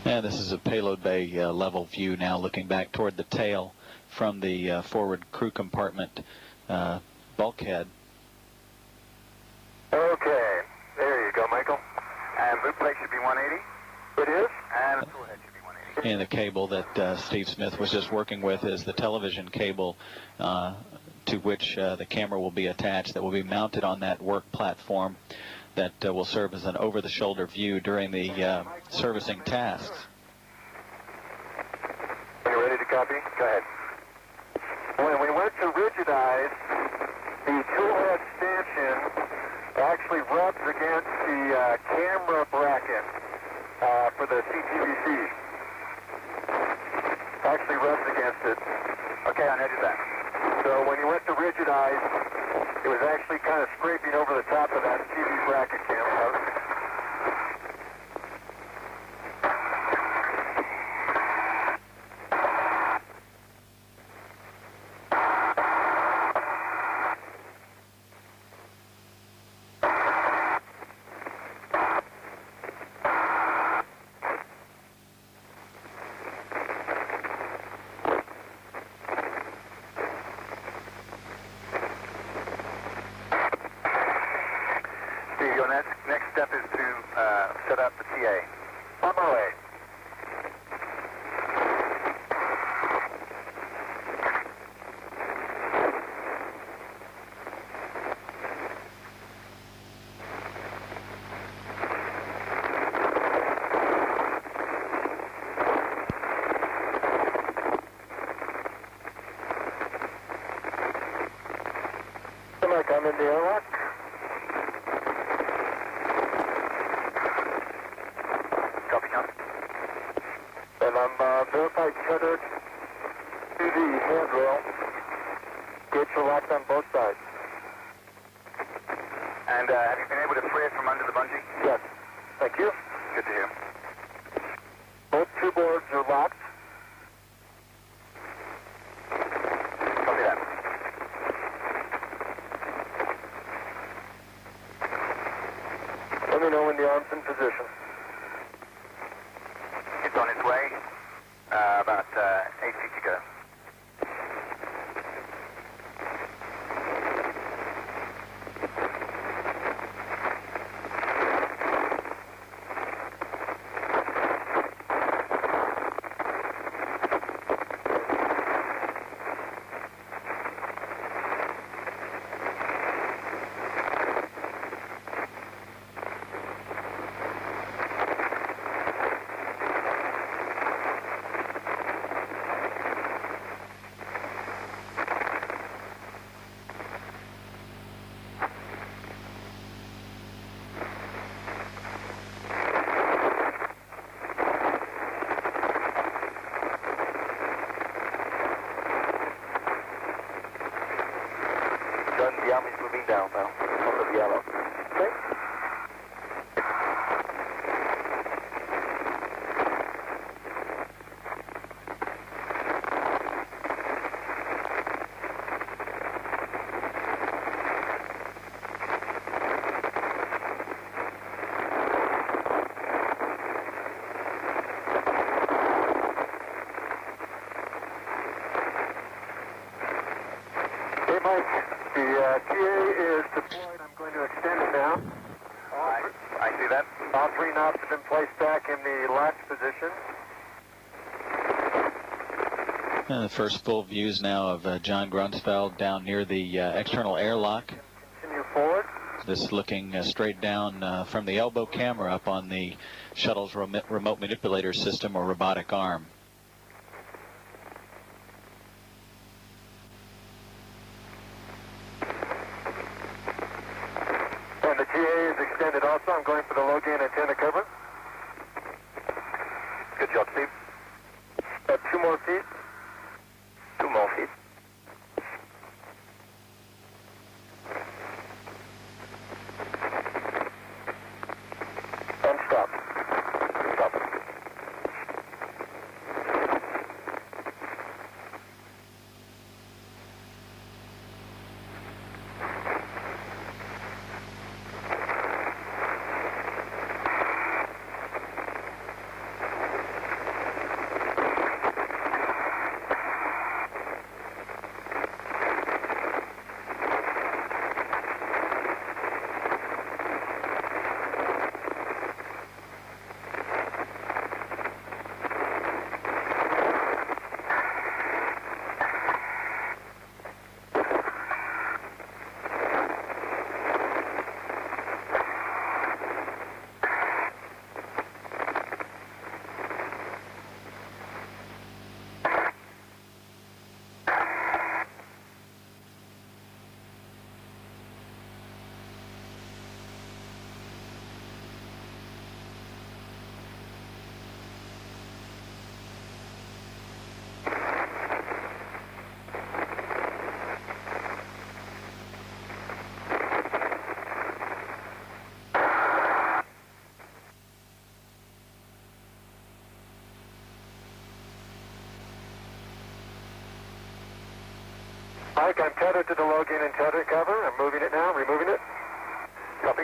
And this is a payload bay level view now, looking back toward the tail from the forward crew compartment bulkhead. Okay, there you go, Michael. And boot plate should be 180. It is. And the tool head should be 180. And the cable that Steve Smith was just working with is the television cable to which the camera will be attached, that will be mounted on that work platform that will serve as an over-the-shoulder view during the servicing tasks. Are you ready to copy? Go ahead. When we went to rigidize, the tool head stanchion actually rubs against the camera bracket for the CTVC. Actually rubs against it. Okay, on edge of that. So when you went to rigidize, it was actually kind of scraping over the top of that TV bracket camera. Your next step is to set up the TA. On my way. I'm in the airlock. Copy, John. And I'm verified tethered to the handrail. Gates are locked on both sides. And have you been able to free it from under the bungee? Yes. Thank you. Good to hear. Both two boards are locked. Copy that. Let me know when the arm's in position. It's on its way. About 8 feet to go. The arm is moving down now, on the yellow. Okay? Hey, Mike. The TA is deployed. I'm going to extend it now. I see that. All three knobs have been placed back in the locked position. And the first full views now of John Grunsfeld down near the external airlock. Continue forward. This looking straight down from the elbow camera up on the shuttle's remote manipulator system or robotic arm. And the TA is extended also. I'm going for the low gain antenna cover. Good job, Steve. 2 more feet. 2 more feet. And stop. Stop. Mike, I'm tethered to the low gain and tether cover. I'm moving it now, removing it. Copy.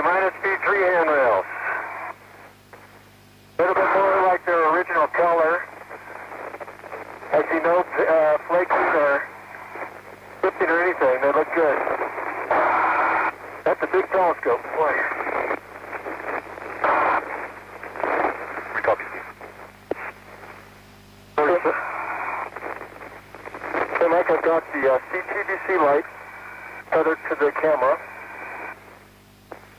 Minus speed 3 handrails. A little bit more like their original color. I see no flaking or tipping or anything. They look good. That's a big telescope. Boy. Copy. So Mike, I've got the CTVC light tethered to the camera.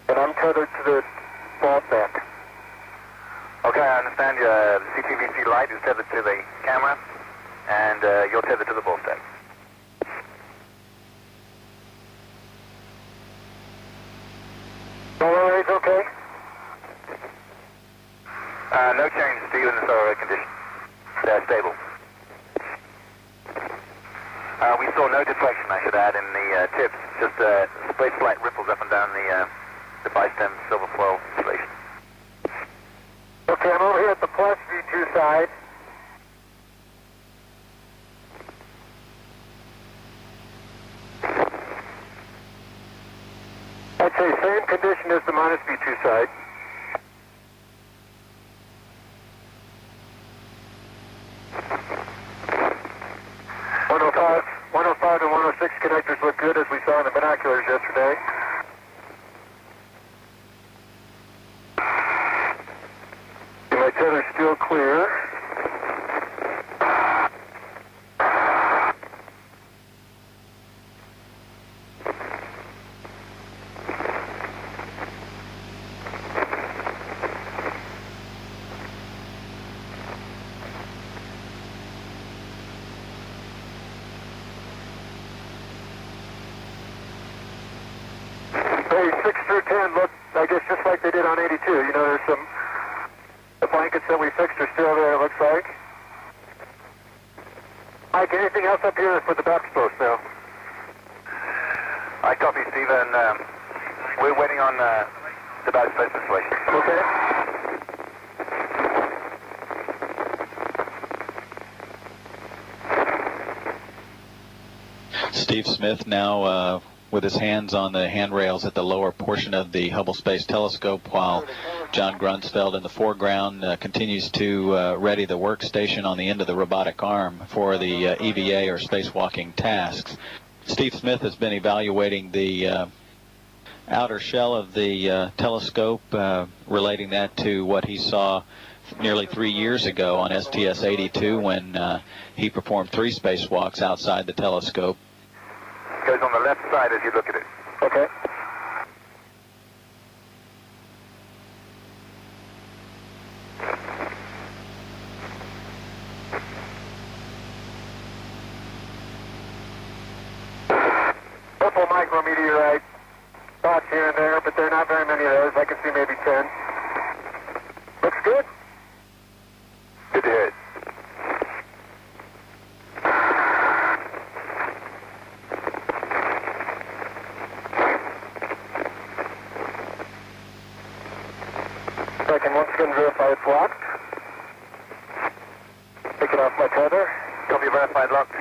And I'm tethered to the ball band. Okay, I understand your CTVC light is tethered to the camera, and you're tethered to the ball stack. Solar rays okay? No change, Steve, in the solar ray condition. They're stable. We saw no deflection, I should add, in the tips. Just very slight ripples up and down the bi-stem silver foil insulation. Okay, I'm over here at the plus V2 side. I'd say same condition as the minus V2 side. .105 and 106 connectors look good as we saw in the binoculars yesterday. My tether's still clear. Hey, 6 through 10 look, I guess, just like they did on 82. You know, there's some... The blankets that we fixed are still there, it looks like. Mike, anything else up here for the box post now? I copy, Steve, and we're waiting on the box post installation. Okay. Steve Smith now with his hands on the handrails at the lower portion of the Hubble Space Telescope, while John Grunsfeld in the foreground continues to ready the workstation on the end of the robotic arm for the EVA or spacewalking tasks. Steve Smith has been evaluating the outer shell of the telescope, relating that to what he saw nearly 3 years ago on STS 82 when he performed 3 spacewalks outside the telescope. Goes on the left side as you look at it. Okay. micrometeorite spots here and there, but there are not very many of those. I can see maybe 10. Looks good. Good to hear it. I can once again verify it's locked. Taking off my tether. Copy, verified locked.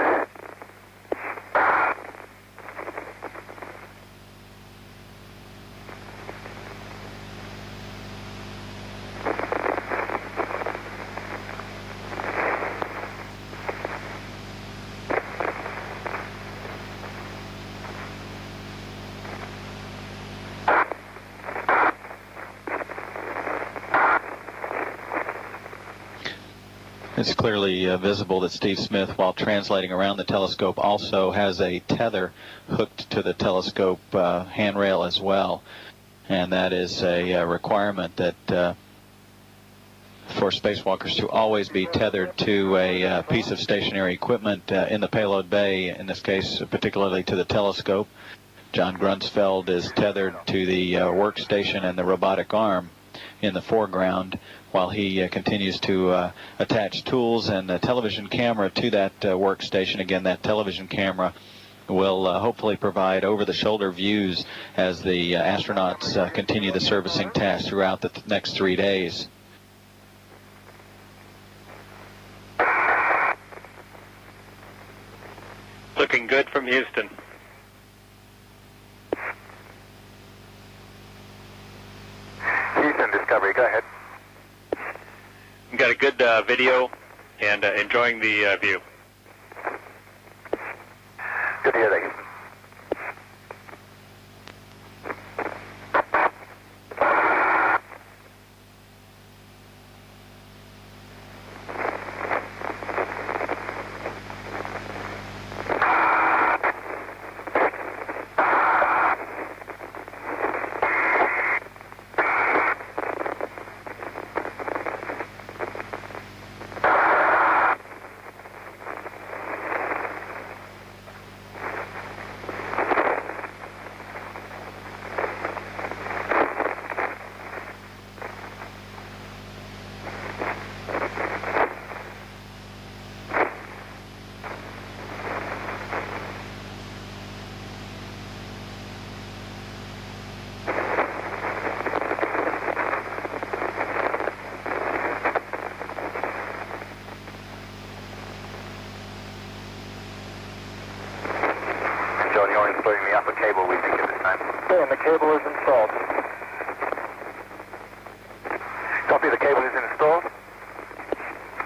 It's clearly visible that Steve Smith, while translating around the telescope, also has a tether hooked to the telescope handrail as well. And that is a requirement that for spacewalkers to always be tethered to a piece of stationary equipment in the payload bay, in this case particularly to the telescope. John Grunsfeld is tethered to the workstation and the robotic arm in the foreground, while he continues to attach tools and a television camera to that workstation. Again, that television camera will hopefully provide over-the-shoulder views as the astronauts continue the servicing task throughout the next 3 days. Looking good from Houston. Houston Discovery, go ahead. Got a good video and enjoying the view. Good to hear that, Houston. Including the upper cable, we think, at this time. Okay, and the cable is installed. Copy, the cable is installed.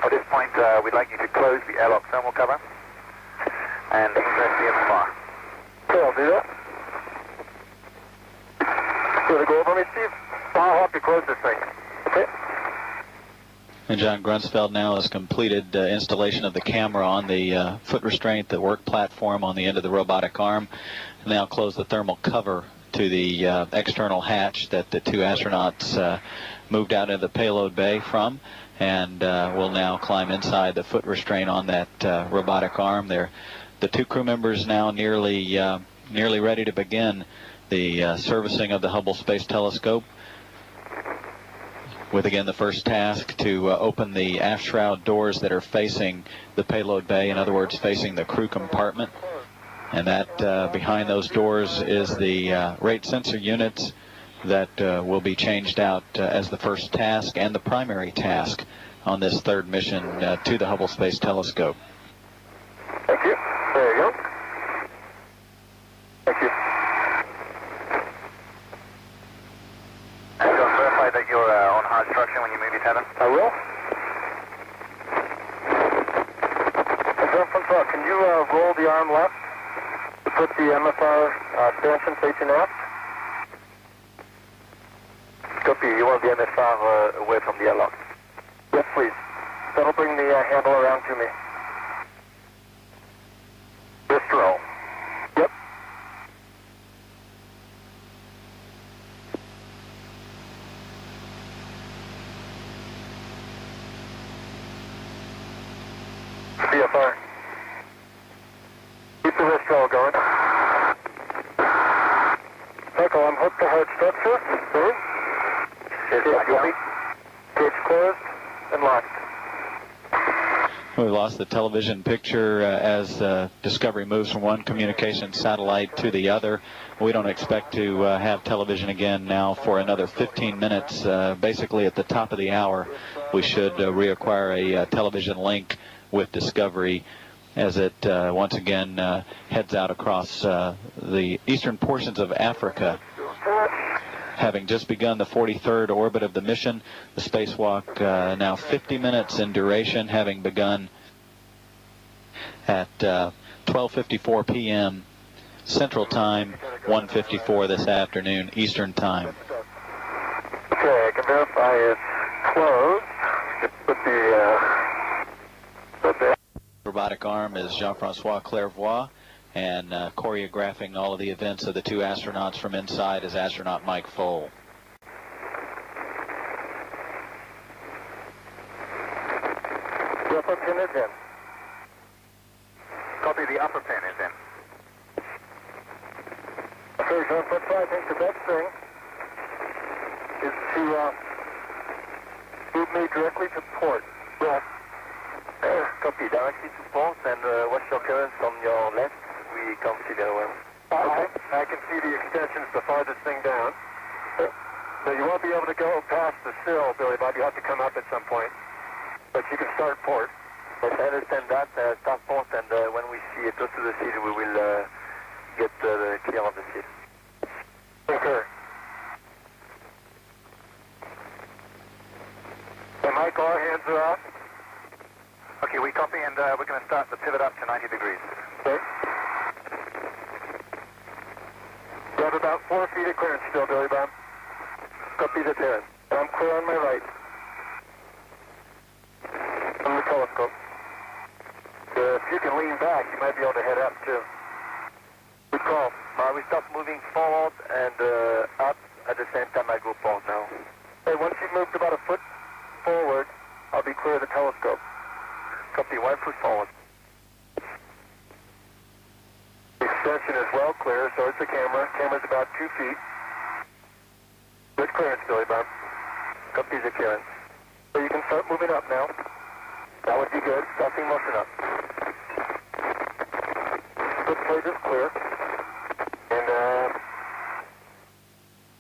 At this point, we'd like you to close the airlock thermal cover and ingress the MFR. Okay, I'll do that. You want to go over me, Steve? I'll help you close this thing. Okay. And John Grunsfeld now has completed installation of the camera on the foot restraint, the work platform on the end of the robotic arm. Now close the thermal cover to the external hatch that the two astronauts moved out into the payload bay from, and will now climb inside the foot restraint on that robotic arm there. The two crew members now nearly ready to begin the servicing of the Hubble Space Telescope, with again the first task to open the aft shroud doors that are facing the payload bay, in other words facing the crew compartment. And that behind those doors is the rate sensor units that will be changed out as the first task and the primary task on this third mission to the Hubble Space Telescope. Thank you. There you go. Thank you. And John, verify that you're on hard structure when you move your tether. I will. And Jean-Francois, can you roll the arm left to put the MFR stanchion facing aft? Copy, you want the MFR away from the airlock. Yes, please. That'll bring the handle around to me. Wrist roll. Yep. CFR. Keep the wrist roll going. Unhook the hard structure. Cage closed and locked. We lost the television picture as Discovery moves from one communication satellite to the other. We don't expect to have television again now for another 15 minutes. Basically at the top of the hour, we should reacquire a television link with Discovery as it once again heads out across the eastern portions of Africa. Having just begun the 43rd orbit of the mission, the spacewalk now 50 minutes in duration, having begun at 12:54 p.m. Central Time, 1:54 this afternoon Eastern Time. Okay, I can verify it's closed. Put the Robotic arm is Jean-Francois Clairvoy, and choreographing all of the events of the two astronauts from inside is astronaut Mike Foale. The upper pin is in. Copy, the upper pin is in. Okay, Jean-Francois, I think the best thing is to move me directly to port. Yes. Copy, directly to port, and watch your currents on your left. We can't see very well. Okay. I can see the extensions, the farthest thing down. So you won't be able to go past the sill, Billy Bob. You have to come up at some point. But you can start port. Yes, I understand that. Start port, and when we see it close to the seal, we will get the clear of the seal. Concur. And Mike, all hands are off. Okay, we copy, and we're going to start the pivot up to 90 degrees. Okay. You have about 4 feet of clearance still, Billy Bob. Copy the turn. And I'm clear on my right. On the telescope. If you can lean back, you might be able to head up, too. Good call. We start moving forward and up at the same time I go forward now. Hey, once you've moved about a foot forward, I'll be clear of the telescope. Copy, 1 foot forward. The extension is well clear, so is the camera. Camera's about 2 feet. Good clearance, Billy Bob. Copy the clearance. So you can start moving up now. That would be good. Stopping motion up. Good plate is clear. And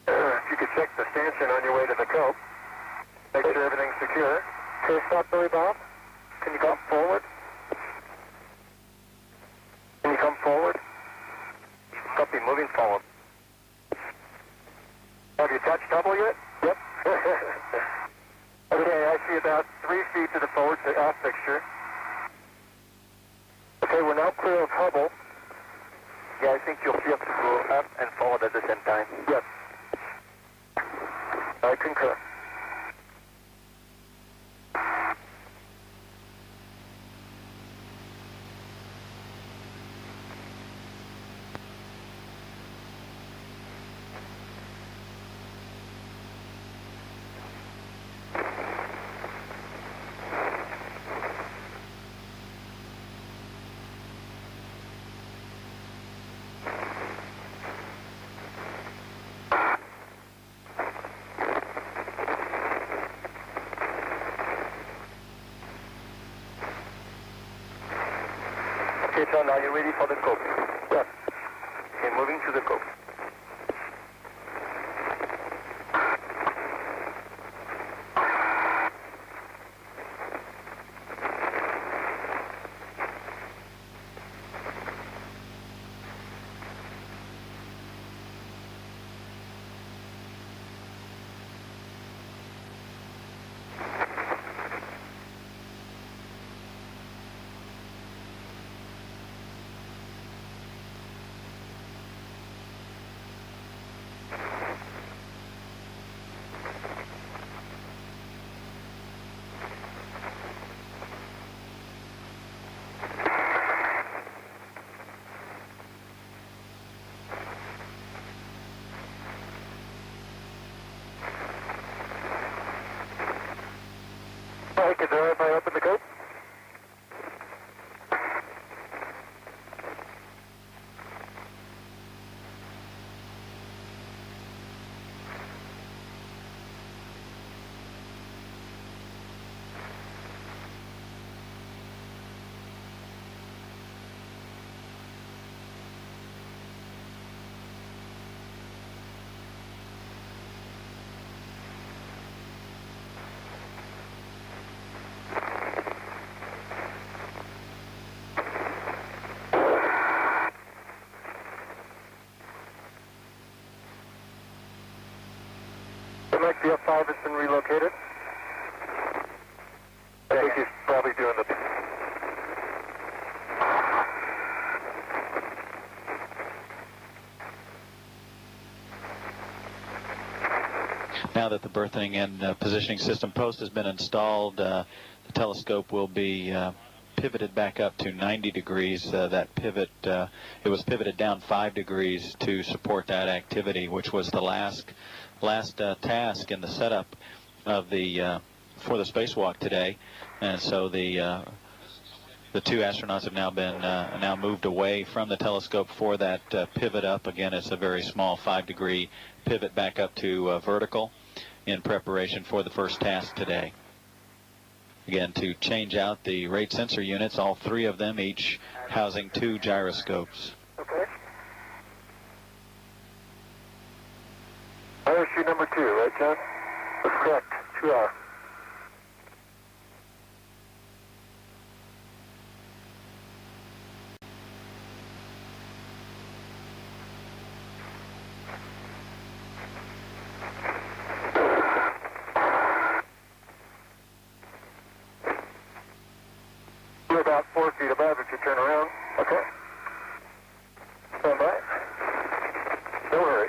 if you could check the stanchion on your way to the cope, make sure everything's secure. Okay, stop, Billy Bob. Can you come forward? Can you come forward? Copy, moving forward. Have you touched Hubble yet? Yep. Okay, I see about 3 feet to the forward to aft fixture. Okay, we're now clear of Hubble. Yeah, I think you're clear to go up and forward at the same time. Yes. I concur. Okay, John, are you ready for the cope? Yes. Okay, moving to the cope. Mike, is it all right if I open the cope? CF5 has been relocated. I think he's probably doing the... Now that the berthing and positioning system post has been installed, the telescope will be pivoted back up to 90 degrees. That pivot, it was pivoted down 5 degrees to support that activity, which was the last task in the setup of the for the spacewalk today. And so the two astronauts have now been now moved away from the telescope for that pivot up. Again, it's a very small 5-degree pivot back up to vertical in preparation for the first task today. Again, to change out the rate sensor units, all 3 of them, each housing 2 gyroscopes. Okay. Parachute number 2, right, John? That's correct. 2R. You're about 4 feet above if you turn around. Okay. Stand by. No hurry.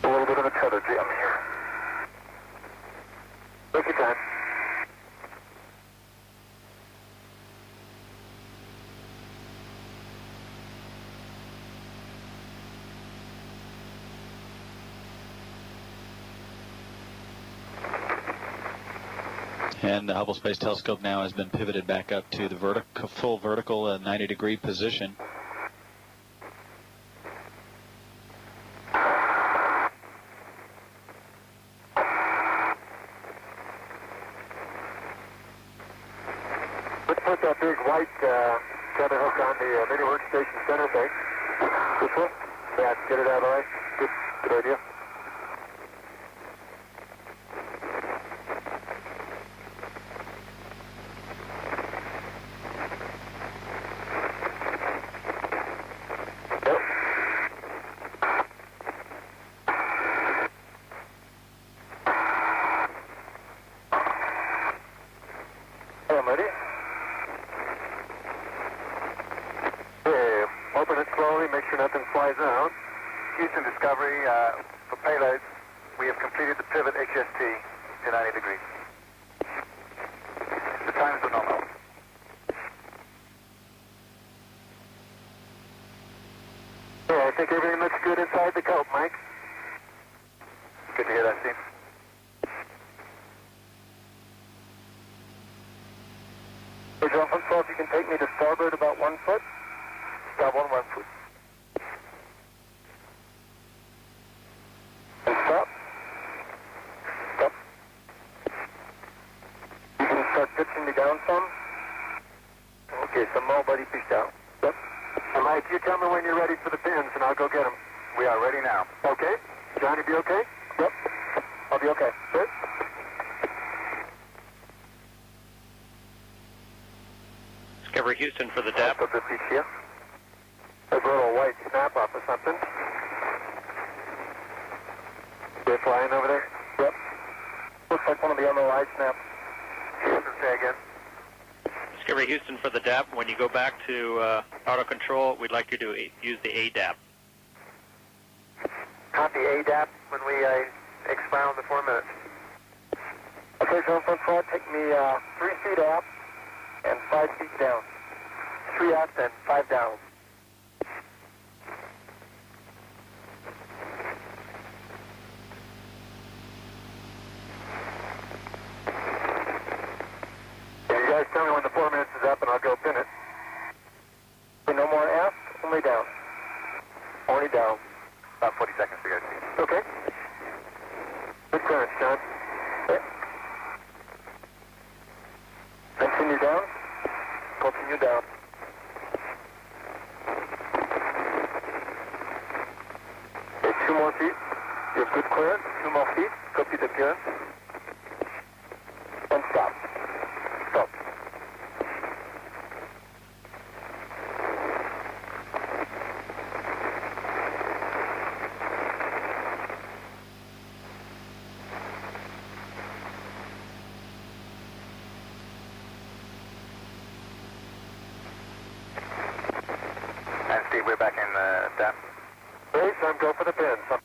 A little bit of a tether jam here. Take your time. And the Hubble Space Telescope now has been pivoted back up to the full vertical 90-degree position. Let's put that big white tether hook on the mini workstation center thing. This one? Yeah, get it out of the way. Good idea. Yep. I'm ready. Okay, open it slowly, make sure nothing flies out. Houston Discovery, for payloads, we have completed the pivot HST to 90 degrees. The times are nominal. Yeah, I think everything looks good inside the cope, Mike. Good to hear that, Steve. Hey, John, if you can take me to starboard about 1 foot. Starboard 1 foot. And stop. Stop. You can start pitching me down some. Okay, some more, buddy, push down. Yep. And Mike, you tell me when you're ready for the pins, and I'll go get them. We are ready now. Okay. Johnny, be okay? Yep. I'll be okay. Good. Discovery Houston for the DAP. Of the PCF. There's a little white snap off or something. They're flying over there? Yep. Looks like one of the MOI snaps. Say again. Discovery Houston for the DAP. When you go back to auto control, we'd like you to use the ADAP. Copy ADAP when we expound the 4 minutes. Okay, John, front flight, take me 3 feet up and 5 feet down. 3 up and 5 down. Just tell me when the 4 minutes is up and I'll go pin it. Okay, no more aft, only down. Only down. About 40 seconds to go, Steve. Okay. Good clearance, John. Okay. Continue down. Continue down. Okay, 2 more feet. You have good clearance. 2 more feet. Copy the clearance. And stop. Stop. And Steve, we're back in DAP. Okay, so I'm go for the pin. So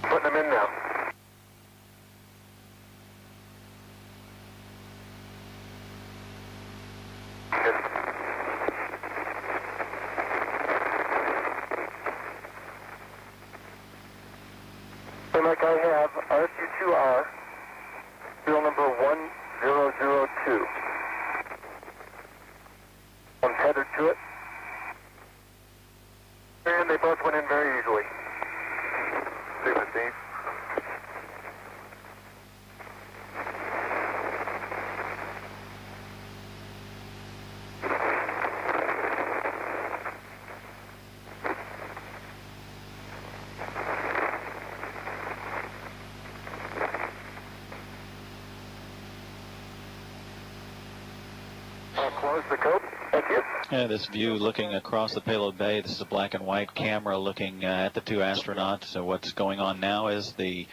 putting them in now. Good. And like I have RSU2R, serial number 1002. I'm tethered to it. And they both went in very easily. Super, Steve. I'll close the cope. Thank you. Yeah, this view looking across the payload bay, this is a black and white camera looking at the 2 astronauts. So what's going on now is the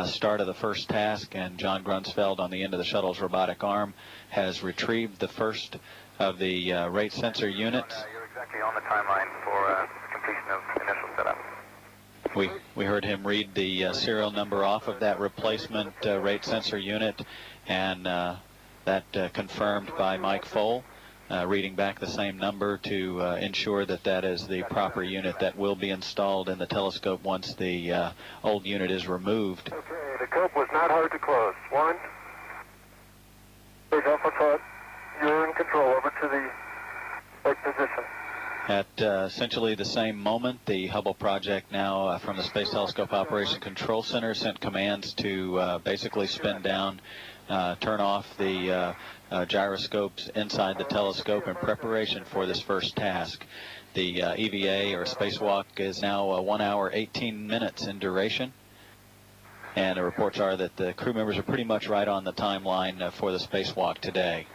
start of the first task, and John Grunsfeld on the end of the shuttle's robotic arm has retrieved the first of the rate sensor units. You're exactly on the timeline for completion of initial setup. We heard him read the serial number off of that replacement rate sensor unit, and that confirmed by Mike Foale, reading back the same number to ensure that that is the proper unit that will be installed in the telescope once the old unit is removed. Okay, the cope was not hard to close. 1. Big alpha cut. You're in control. Over to the right position. At essentially the same moment, the Hubble project now from the Space Telescope Operation Control Center sent commands to basically spin down, turn off the gyroscopes inside the telescope in preparation for this first task. The EVA, or spacewalk, is now 1 hour 18 minutes in duration, and the reports are that the crew members are pretty much right on the timeline for the spacewalk today.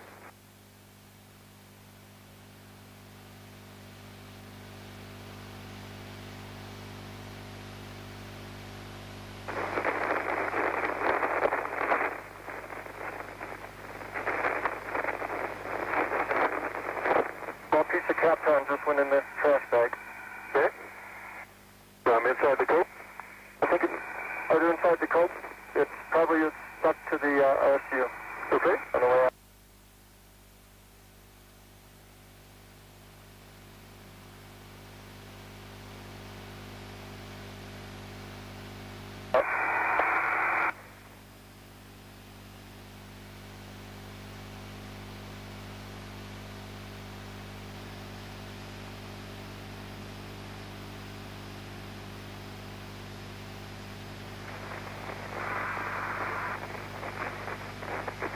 Small piece of Kapton just went in the trash bag. Okay? I'm inside the cope. I think it's either inside the cope. It's probably stuck to the RSU. Okay? On the way out.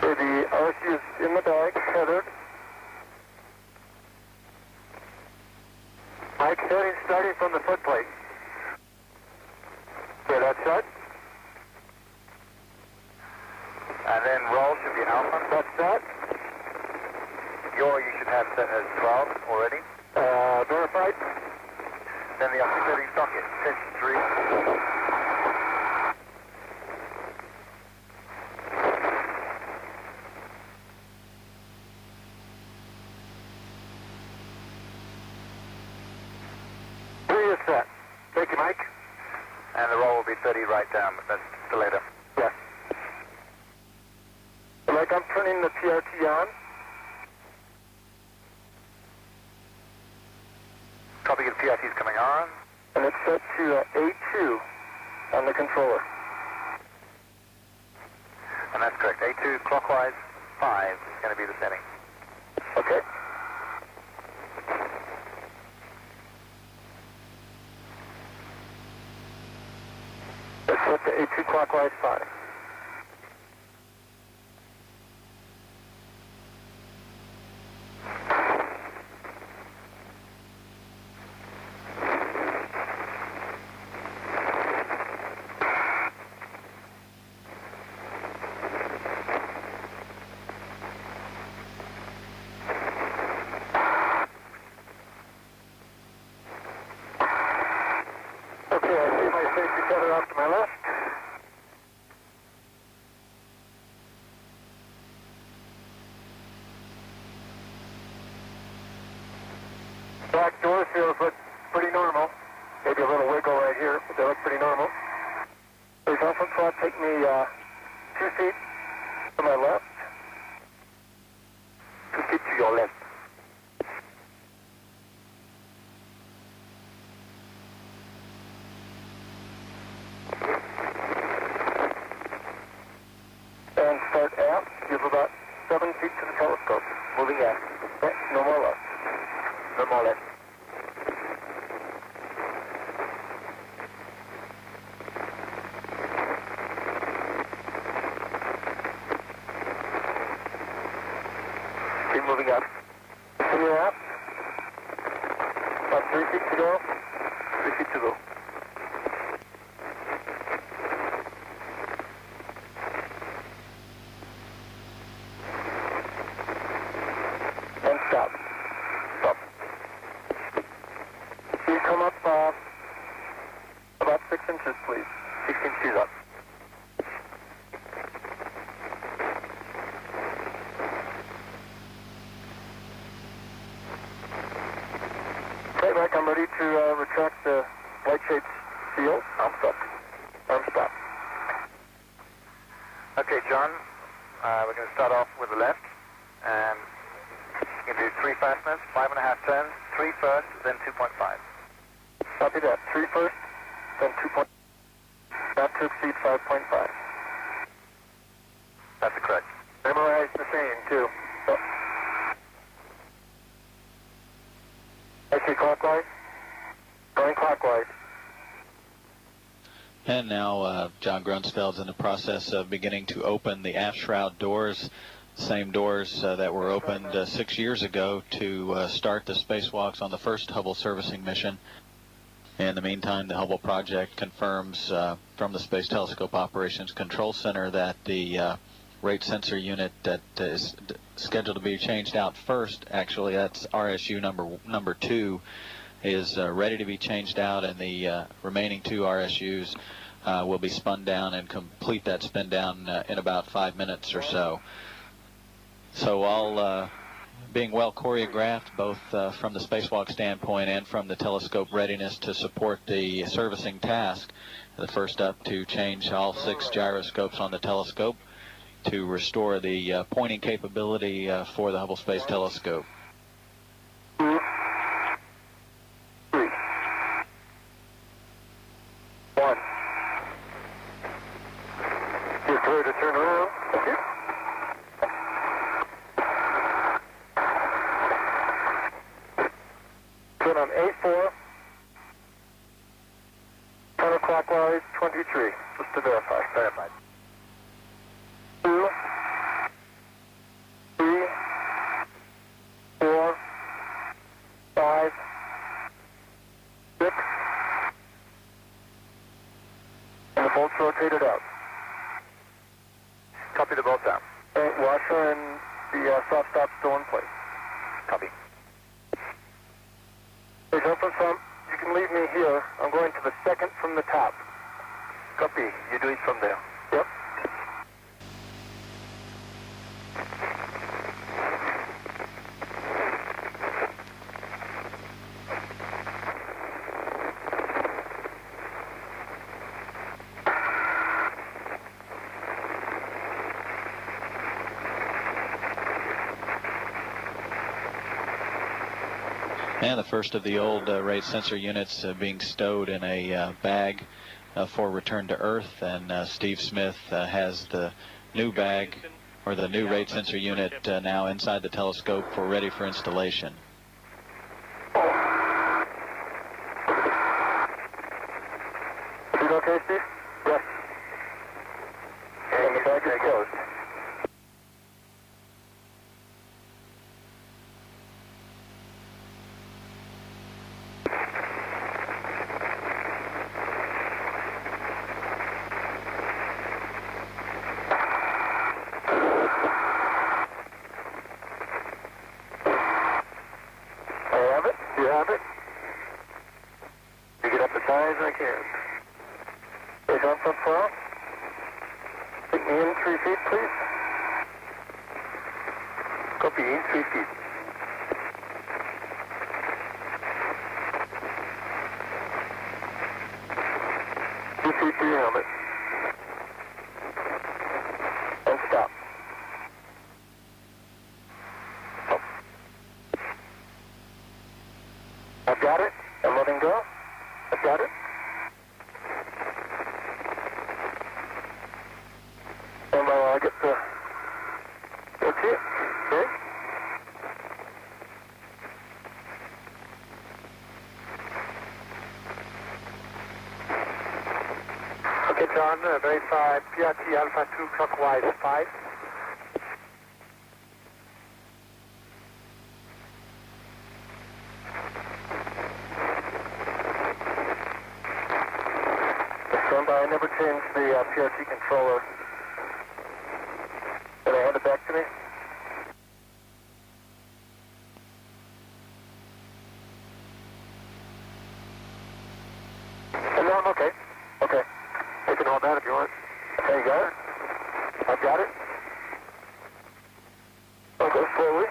The RSU is in the bag, tethered. Mike, starting from the footplate. Okay, that's set. And then roll should be alpha. That's set. You should have set as 12 already. Verified. Then the oscillating socket, test 3. Set. Thank you, Mike. And the roll will be 30 right down, but that's still later. Yes. Like I'm turning the PRT on. Copy, the PRT is coming on. And it's set to A2 on the controller. And that's correct. A2 clockwise 5 is going to be the setting. Okay. It's set to A2 clockwise 5. Okay, I see my safety tether off to my left. Back door feels look pretty normal. Maybe a little wiggle right here, but they look pretty normal. There's also slot take me 2 feet to my left. 2 feet to your left. And start aft, give about 7 feet to the telescope. Moving aft. Okay, no more left. No more left. Keep moving up. Continue aft. About 3 feet to go. 3 feet to go. And stop. Stop. You come up about 6 inches, please. 6 inches up. Okay, Mike, I'm ready to retract the light shades seal. Arm stop. Arm stop. Okay, John, we're going to start off with the left. And you can do 3 fasteners, 5.5 turns, 3 first, then 2.5. Copy that. 3 first, then 2. Not to exceed 5.5. That's correct. Memorize the same, too. Yep. I see clockwise. Going clockwise. And now John Grunsfeld's in the process of beginning to open the aft shroud doors, same doors that were opened 6 years ago to start the spacewalks on the first Hubble servicing mission. In the meantime, the Hubble project confirms from the Space Telescope Operations Control Center that the rate sensor unit that is scheduled to be changed out first, actually that's RSU number 2, is ready to be changed out, and the remaining 2 RSUs will be spun down and complete that spin down in about 5 minutes or so. So all being well choreographed, both from the spacewalk standpoint and from the telescope readiness to support the servicing task. The first up to change all 6 gyroscopes on the telescope to restore the pointing capability for the Hubble Space Telescope. 2, 3, 1. You're clear to turn around. Okay. Turn on A4. Counterclockwise 23. Just to verify. Verified. 2, 3, 4, 5, 6, and the bolts rotated out. Copy the bolts out. And washer and the soft stop still in place. Copy. There's open from, you can leave me here. I'm going to the second from the top. Copy. You do it from there. Yep. And the first of the old rate sensor units being stowed in a bag for return to Earth, and Steve Smith has the new bag, or the new rate sensor unit, now inside the telescope ready for installation. Is it okay, Steve? Yes. And the bag is closed. I can. Take on from front. Take me in 3 feet, please. Copy, in 3 feet. Two feet to your helmet. And stop. Oh. I've got it. I'm letting go. I've got it. And I'll get the... That's it. Okay. Okay, John, verify PRT Alpha 2 clockwise 5. I never changed the PRT controller. Can I hand it back to me? No, I'm okay. Okay. You can hold that if you want. Okay, you got it? I've got it. I'll go slowly.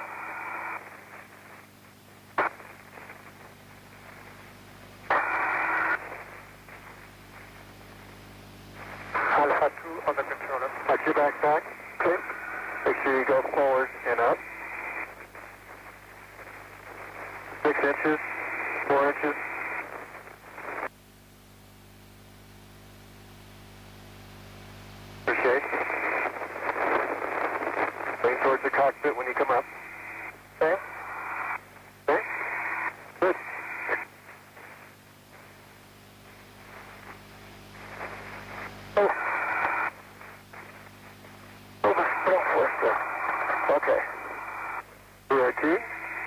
Alpha 2 on the controller. Watch your backpack. Okay. Make sure you go forward and up. 6 inches, 4 inches. Okay. Lean towards the cockpit when you come up. Okay. Okay. Good. Oh. Okay. PRT.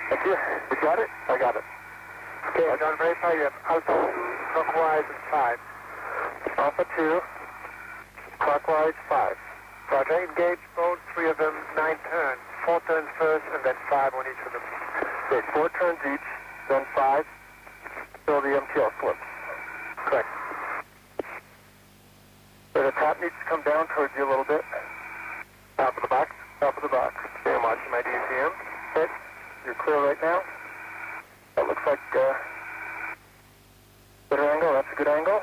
Thank you. You got it? I got it. Okay, I'm going to verify you have Alpha 2 clockwise and 5. Alpha 2 clockwise 5. Roger. Engage both 3 of them, 9 turns. 4 turns first and then 5 on each of them. Okay, 4 turns each, then 5. So the MTL flips. Correct. So the top needs to come down towards you a little bit. Top of the box. Top of the box. Okay, I'm watching my DCM. Okay, you're clear right now. That looks like a good angle. That's a good angle.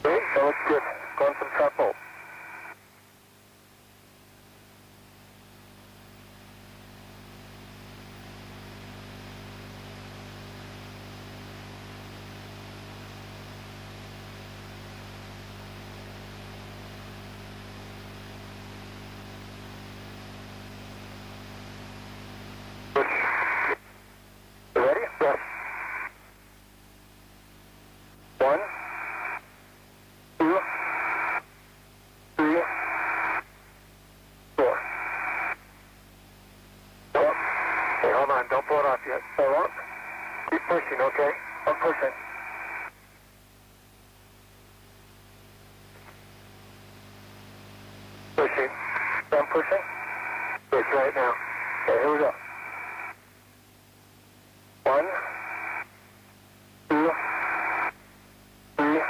Okay, that looks good. Going some top bolt. Ready? Yes. 1, 2, 3, 4. Okay, hold on. Don't blow it off yet. Hold on. Keep pushing, okay? I'm pushing. Pushing. I'm pushing. It's right now. Okay, here we go. 1, 2, 3,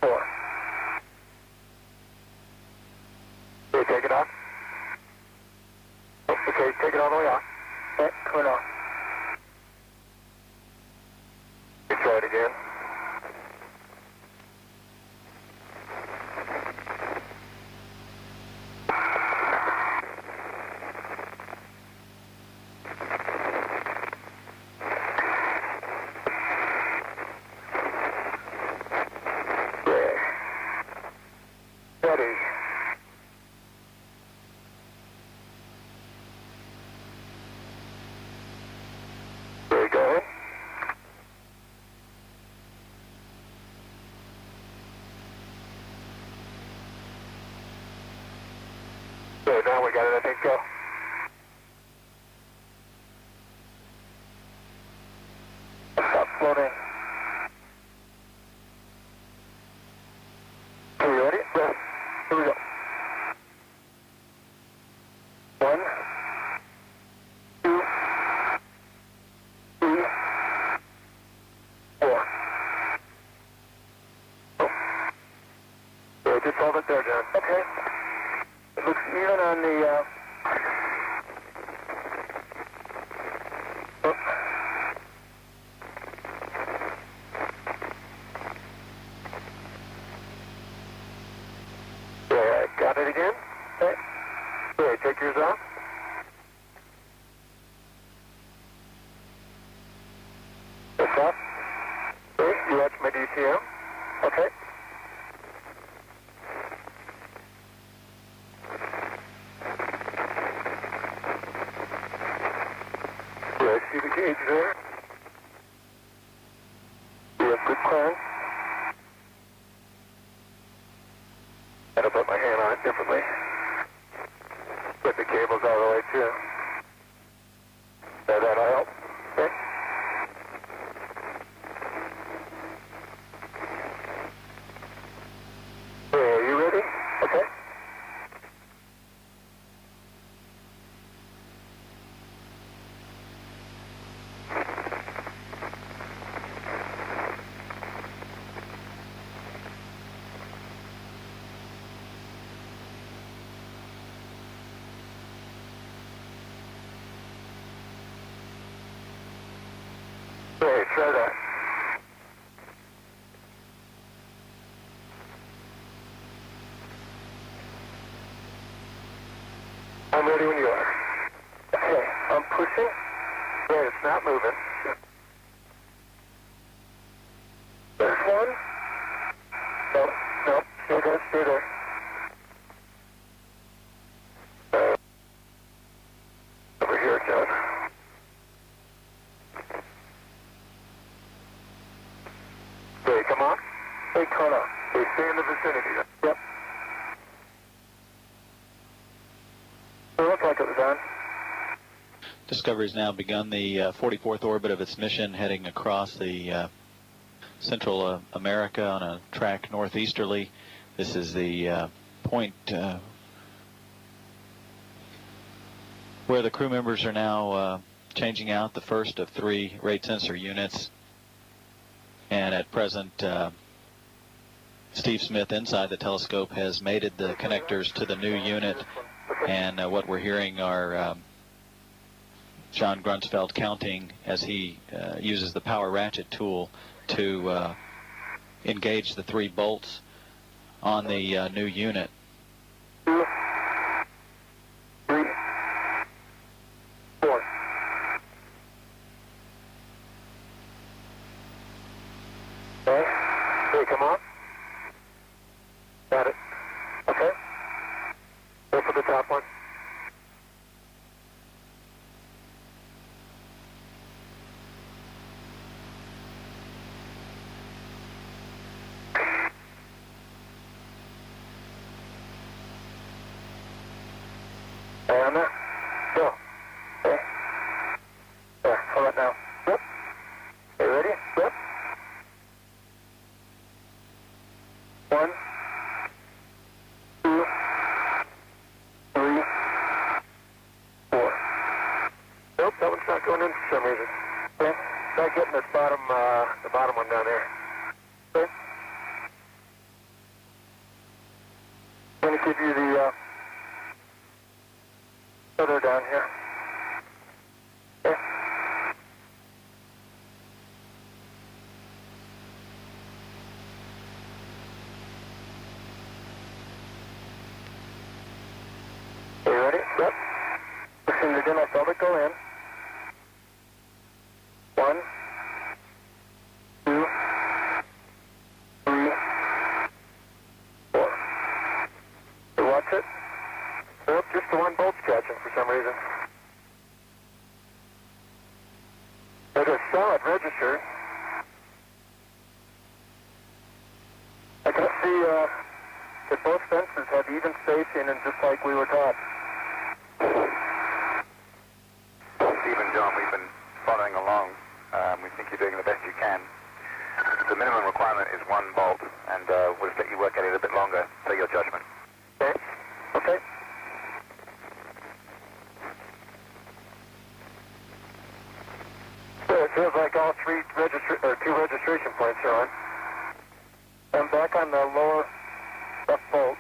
4. Okay, take it off. Okay, take it all the way off. Okay, turn off. Let's try it again. go. Stop floating. Okay, you ready? Yes. Here we go. 1, 2, 3, 4. Oh. Yeah, just hold it there, John. Okay. It looks even on the, oh. Yeah, got it again? Okay. Okay, take yours off. This off. Okay, you watch my DCM. Okay. Do I see the gauge there? We have good climb. Gotta put my hand on it differently. Put the cables all the way too. So that'll help. Okay. Okay, are you ready? Okay. Okay, try that. I'm ready when you are. Okay, I'm pushing. Yeah, it's not moving. There's one. No, no, stay there, stay there. Over here, John. Okay, come on. Hey, cut off. Hey, stay in the vicinity. Yep. It looked like it was on. Discovery's now begun the 44th orbit of its mission, heading across the Central America on a track northeasterly. This is the point where the crew members are now changing out the first of 3 rate sensor units. And at present, Steve Smith inside the telescope has mated the connectors to the new unit. And what we're hearing are John Grunsfeld counting as he uses the power ratchet tool to engage the 3 bolts on the new unit. 2, 3, 4. Okay. Okay, come on. Got it. Okay. Go for the top one. And go. Okay. There, hold it now. Yep. Okay, ready? Yep. 1, 2, 3, 4. Nope, that one's not going in for some reason. Okay. Try getting this bottom, the bottom one down there. Okay. I'm going to give you the other down here. Okay. Are you ready? Yep. Listen, you're going to feel it go in. 1, 2, 3, 4. You watch it? Nope, just the one bolt's catching for some reason. It is solid register. I can see that both sensors have even spacing and just like we were taught. one bolt, and we'll just let you work at it a bit longer, so your judgment. Okay. Okay. So it feels like all two registration points are on. I'm back on the lower left bolt.